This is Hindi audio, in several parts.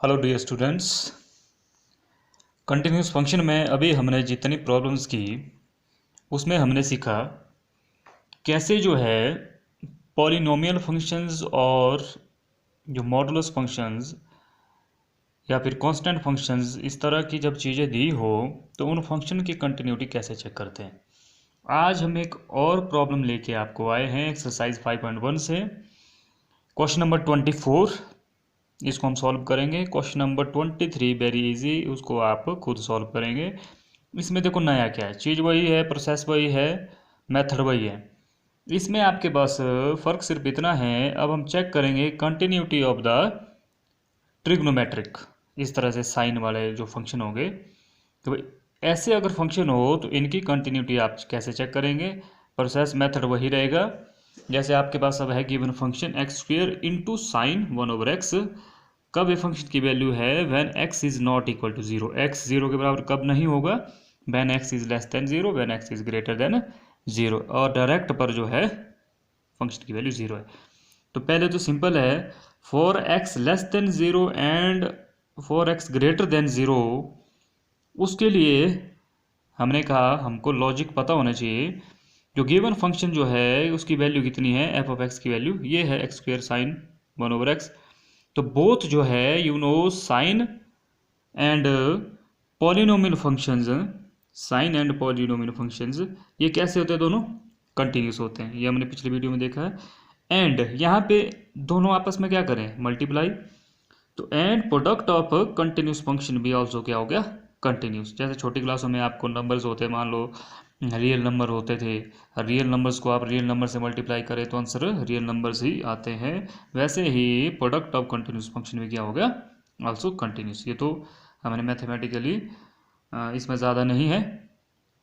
Hello dear students. Continuous function में अभी हमने जितनी प्रॉब्लम्स की उसमें हमने सीखा कैसे जो है पॉलिनोमियल फंक्शंस और जो मॉडुलस फंक्शंस या फिर कांस्टेंट फंक्शंस इस तरह की जब चीज़ें दी हो तो उन फंक्शन की कंटिन्यूटी कैसे चेक करते हैं। आज हम एक और प्रॉब्लम लेके आपको आए हैं एक्सरसाइज 5.1 से। क्वेश्चन नंबर 24 इसको हम सॉल्व करेंगे। क्वेश्चन नंबर 23 वेरी इजी, उसको आप खुद सॉल्व करेंगे। इसमें देखो नया क्या है, चीज़ वही है, प्रोसेस वही है, मेथड वही है। इसमें आपके पास फ़र्क सिर्फ इतना है, अब हम चेक करेंगे कंटिन्यूटी ऑफ द ट्रिग्नोमेट्रिक। इस तरह से साइन वाले जो फंक्शन होंगे तो ऐसे अगर फंक्शन हो तो इनकी कंटिन्यूटी आप कैसे चेक करेंगे। प्रोसेस मेथड वही रहेगा। जैसे आपके पास अब है given function x square into sine 1/x। कब ये फंक्शन की वैल्यू है, when x is not equal to zero. X zero के बराबर कब नहीं होगा, when x is less than zero, when x is greater than zero. और डायरेक्ट पर जो है फंक्शन की वैल्यू जीरो है। तो पहले तो सिंपल है, for x less than zero and for x greater than zero, उसके लिए हमने कहा हमको लॉजिक पता होना चाहिए। जो गिवन फंक्शन जो है उसकी वैल्यू कितनी है, एफ ऑफ एक्स की वैल्यू ये है एक्स स्क्वेयर साइन 1/x। तो बोथ जो है sine and polynomial functions, sine and polynomial functions ये कैसे होते हैं, दोनों कंटिन्यूस होते हैं। ये हमने पिछले वीडियो में देखा है। एंड यहाँ पे दोनों आपस में क्या करें, मल्टीप्लाई। तो and product of continuous function भी ऑल्सो क्या हो गया, कंटिन्यूस। जैसे छोटी क्लासों में आपको नंबर्स होते हैं, मान लो रियल नंबर होते थे, रियल नंबर्स को आप रियल नंबर से मल्टीप्लाई करें तो आंसर रियल नंबर्स ही आते हैं। वैसे ही प्रोडक्ट ऑफ कंटिन्यूस फंक्शन भी क्या हो गया, ऑल्सो कंटिन्यूस। ये तो हमने मैथमेटिकली इसमें ज़्यादा नहीं है,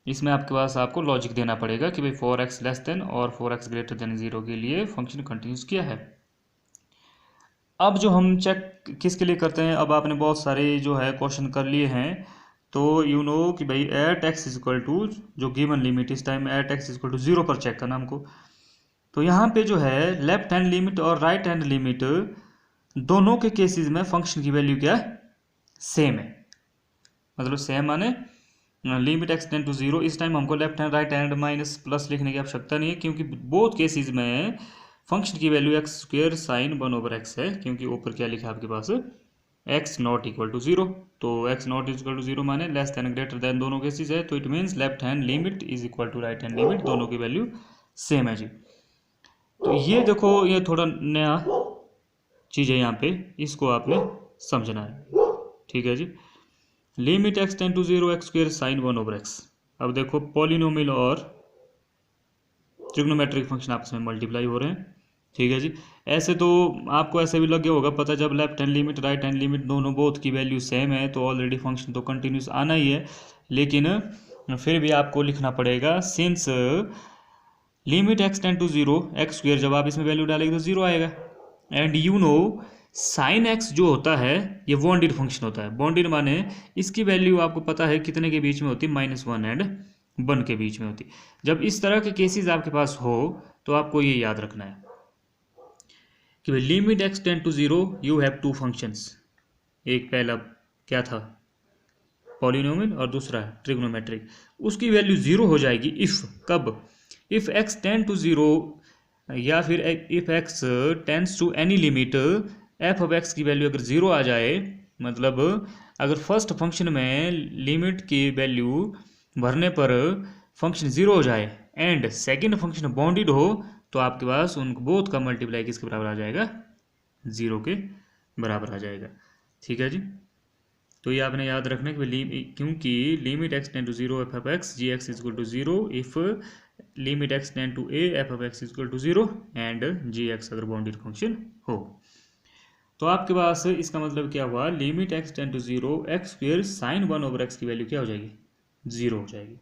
इसमें आपके पास आपको लॉजिक देना पड़ेगा कि भाई 4x लेस देन और 4x ग्रेटर देन जीरो के लिए फंक्शन कंटिन्यूस किया है। अब जो हम चेक किसके लिए करते हैं, अब आपने बहुत सारे जो है क्वेश्चन कर लिए हैं, तो कि भाई at x is equal to जो गिवन लिमिट, इस time at x is equal to zero पर चेक करना हमको। तो यहाँ पे जो है लेफ्ट हैंड लिमिट और राइट हैंड लिमिट दोनों के केसेस में फंक्शन की वैल्यू क्या है, सेम है। मतलब सेम माने limit x tend to zero, इस टाइम हमको left hand right hand minus plus लिखने की आवश्यकता नहीं है, क्योंकि बोथ केसेस में फंक्शन की value x square sine 1/x है, क्योंकि ऊपर क्या लिखा है आपके पास, x not equal to zero. तो x not equal to zero माने लेस देन ग्रेटर देन दोनों केसेस है, तो it means left hand limit is equal to right hand limit, दोनों की वैल्यू सेम है जी। तो ये देखो, ये थोड़ा नया चीज़ है यहाँ पे, इसको आपने समझना है, ठीक है जी। Limit x tend to zero x square sine 1/x। अब देखो पॉलिनोमियल और ट्रिग्नोमेट्रिक फंक्शन आपस में मल्टीप्लाई हो रहे हैं, ठीक है जी। ऐसे तो आपको ऐसे भी लग गया होगा पता, जब left hand limit right hand limit दोनों बोथ की वैल्यू सेम है तो ऑलरेडी फंक्शन तो कंटिन्यूस आना ही है। लेकिन फिर भी आपको लिखना पड़ेगा, since limit x tend to zero x square, जब आप इसमें वैल्यू डालेंगे तो जीरो आएगा। एंड साइन एक्स जो होता है ये बॉन्डेड फंक्शन होता है। बॉन्डेड माने इसकी वैल्यू आपको पता है कितने के बीच में होती है, -1 एंड 1 के बीच में होती। जब इस तरह के केसेस आपके पास हो तो आपको ये याद रखना है कि भाई limit x tend to zero you have two functions. एक पहला क्या था, पॉलिनोमियल, और दूसरा ट्रिग्नोमेट्रिक। उसकी वैल्यू जीरो हो जाएगी इफ़, कब, if x tend to zero, या फिर if x tends to any limit f of x की वैल्यू अगर जीरो आ जाए, मतलब अगर फर्स्ट फंक्शन में लिमिट की वैल्यू भरने पर फंक्शन जीरो हो जाए एंड सेकंड फंक्शन बाउंडेड हो, तो आपके पास उन बोथ का मल्टीप्लाई किसके बराबर आ जाएगा, जीरो के बराबर आ जाएगा, ठीक है जी। तो ये आपने याद रखना कि क्योंकि limit x tend to zero f of x g x is equal to zero, if limit x tend to a f of x is equal to zero and g x अगर बाउंडेड फंक्शन हो। तो आपके पास इसका मतलब क्या हुआ, limit x tend to zero x square sine 1/x की वैल्यू क्या हो जाएगी, जीरो हो जाएगी,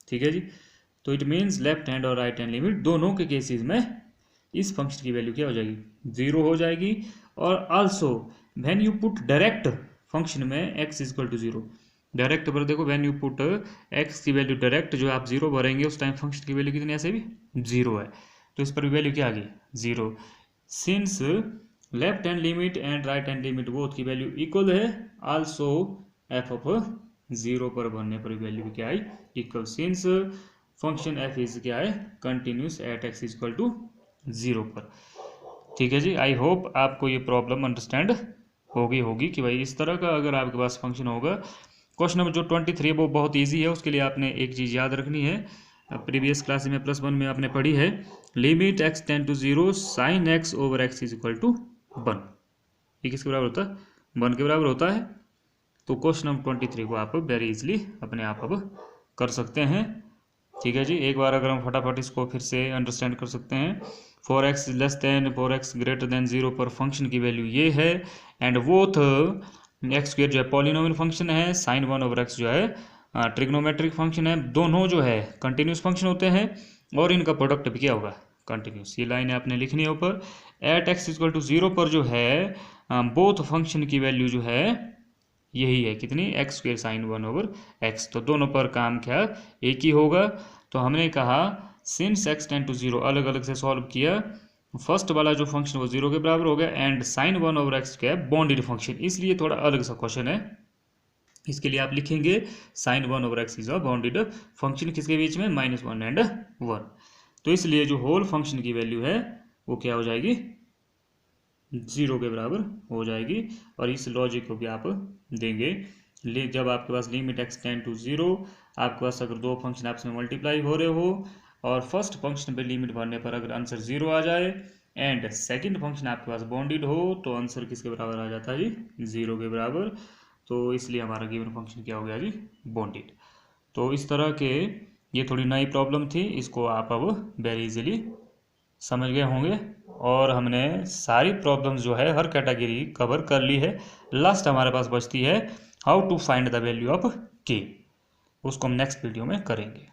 ठीक है जी। तो इट मीन्स लेफ्ट हैंड और राइट हैंड लिमिट दोनों के केसेस में इस फंक्शन की वैल्यू क्या हो जाएगी, जीरो हो जाएगी। और also when you put direct function में x is equal to zero, direct पर देखो व्हेन यू पुट एक्स की वैल्यू डायरेक्ट जो आप जीरो भरेंगे उस टाइम फंक्शन की वैल्यू कितनी, ऐसे भी जीरो है, तो इस पर वैल्यू क्या आ गई, जीरो। Since left hand limit and right hand limit both की वैल्यू इक्वल है, आल्सो एफ ऑफ 0 पर बनने पर वैल्यू क्या है equal, since function f is क्या है continuous at x equal to 0 पर। ठीक है जी, आई होप आपको ये प्रॉब्लम अंडरस्टैंड होगी कि भाई इस तरह का अगर आपके पास फंक्शन होगा। क्वेश्चन नंबर जो 23 वो बहुत इजी है, उसके लिए आपने एक चीज़ याद रखनी है, प्रीवियस क्लास में +1 में आपने पढ़ी है, limit x tend to 0 sine x over x is equal to 1। ये किसके बराबर होता है 1 के बराबर होता है। तो क्वेश्चन नंबर 23 को आप वेरी इजीली अपने आप अब कर सकते हैं। ठीक है जी, एक बार अगर हम फटाफट इसको फिर से अंडरस्टैंड कर सकते हैं, 4x less than 4x greater than 0 पर फंक्शन की वैल्यू ये है, एंड बोथ एक्स स्क्वायर जो है पॉलिनोमियल फंक्शन है, साइन 1 ओवर x जो है ट्रिग्नोमेट्रिक फंक्शन है, दोनों जो है कंटिन्यूस फंक्शन होते हैं और इनका प्रोडक्ट भी क्या होगा कंटिन्यूस। ये लाइन आपने लिखनी है ऊपर। एट x इक्वल टू 0 पर जो है बोथ फंक्शन की वैल्यू जो है यही है कितनी x square sine 1 over x, तो दोनों पर काम क्या एक ही होगा। तो हमने कहा सिंस x टेंड टू 0 अलग अलग से सॉल्व किया, फर्स्ट वाला जो फंक्शन वो 0 के बराबर हो गया, एंड साइन 1 ओवर x क्या है बॉन्डेड फंक्शन, इसलिए थोड़ा अलग सा क्वेश्चन है। इसके लिए आप लिखेंगे sine 1 over x is a bounded function, किसके बीच में -1 एंड 1, तो इसलिए जो होल फंक्शन की वैल्यू है वो क्या हो जाएगी 0 के बराबर हो जाएगी। और इस लॉजिक को भी आप देंगे जब आपके पास लिमिट x टेंड टू 0, आपके पास अगर दो फंक्शन आपस में मल्टीप्लाई हो रहे हो और फर्स्ट फंक्शन पे लिमिट भरने पर अगर आंसर 0 आ जाए एंड सेकंड फंक्शन आपके पास बाउंडेड हो तो आंसर किसके बराबर आ जाता है जी 0 के बराबर। तो इसलिए हमारा गिवन फंक्शन क्या हो गया जी बाउंडेड। तो इस तरह के ये थोड़ी नई प्रॉब्लम थी, इसको आप अब वेरी इजीली समझ गए होंगे और हमने सारी प्रॉब्लम्स जो है हर कैटेगरी कवर कर ली है। लास्ट हमारे पास बचती है how to find the value of k, उसको हम नेक्स्ट वीडियो में करेंगे।